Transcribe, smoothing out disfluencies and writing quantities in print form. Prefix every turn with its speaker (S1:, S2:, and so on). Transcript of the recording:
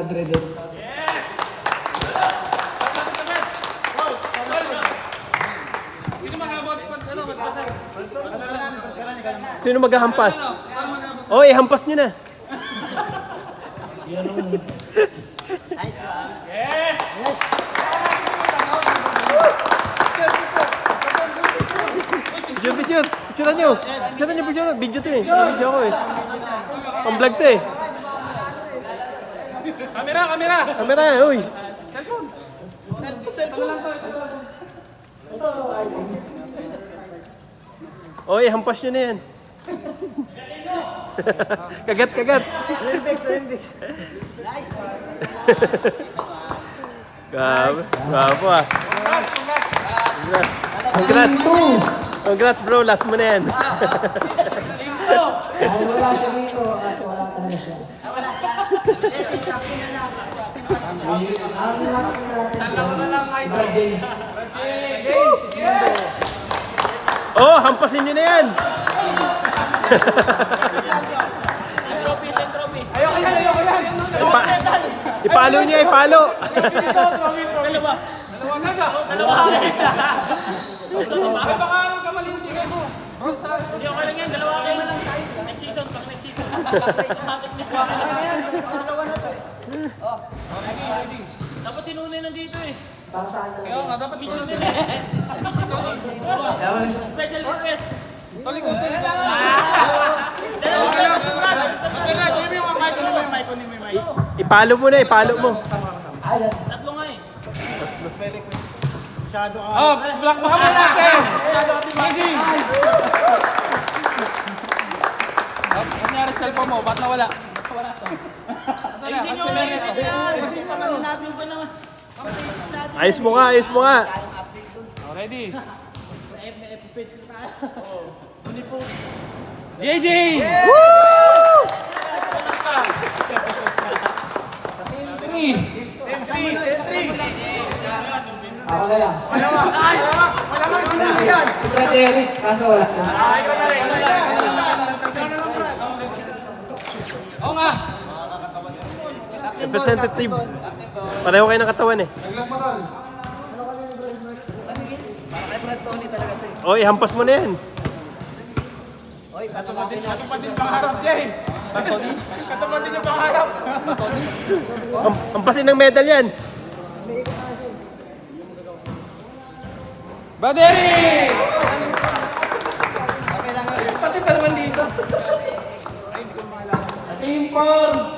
S1: Madre doon.
S2: Yes! Sino mag-abot?
S3: Sino maghahampas? Oh, hampas nyo na.
S2: Yes!
S1: Yes!
S3: Video. Picturean nyo. Video to eh. Video ako eh. Pang vlog to eh. Kamera, uy. Oy, hampas nyo na yan. Kagat.
S1: Olympics.
S4: Nice one.
S3: Gapo ah. Congrats bro, last mo na yan.
S1: Dahil wala siya dito at wala talaga siya.
S4: Wala siya. Instruction na lang.
S1: Ang natin natin Brad James.
S3: Oh, hampasin nyo na yan.
S4: Trophy.
S2: Ayoko yan!
S3: Ipalo niya, ipalo.
S2: Dalawa Bakit baka anong kamalindigan mo? Hindi okay lang yan, dalawa kayo. Next season. Sumapit niya.
S4: Dalawa na to eh. Oh.
S2: Dapat sinunay nandito eh.
S1: Para saan talaga?
S2: Kaya nga, dapat sinunay eh. Special request. Talikod. Dalawa kayo.
S3: Ipalo mo na, ipalo mo.
S2: Tatlo nga eh. Oh, black mo kami natin. Easy. Ano nangyari sa cellphone mo? Ba't nawala? Ayusin nyo.
S4: Ayusin na kami natin pa naman.
S3: Ayos mo nga.
S2: Ready? JJ!
S1: Ako na lang. Si Brad Eric, kaso wala siya.
S2: Oo nga.
S3: Representative. Pareho kayo ng katawan eh. Oh, hampas mo na yan.
S4: Oy, patupad din
S3: Hampasin ng medal yan.
S2: Baderi!
S1: Pati pa naman dito. Team 4.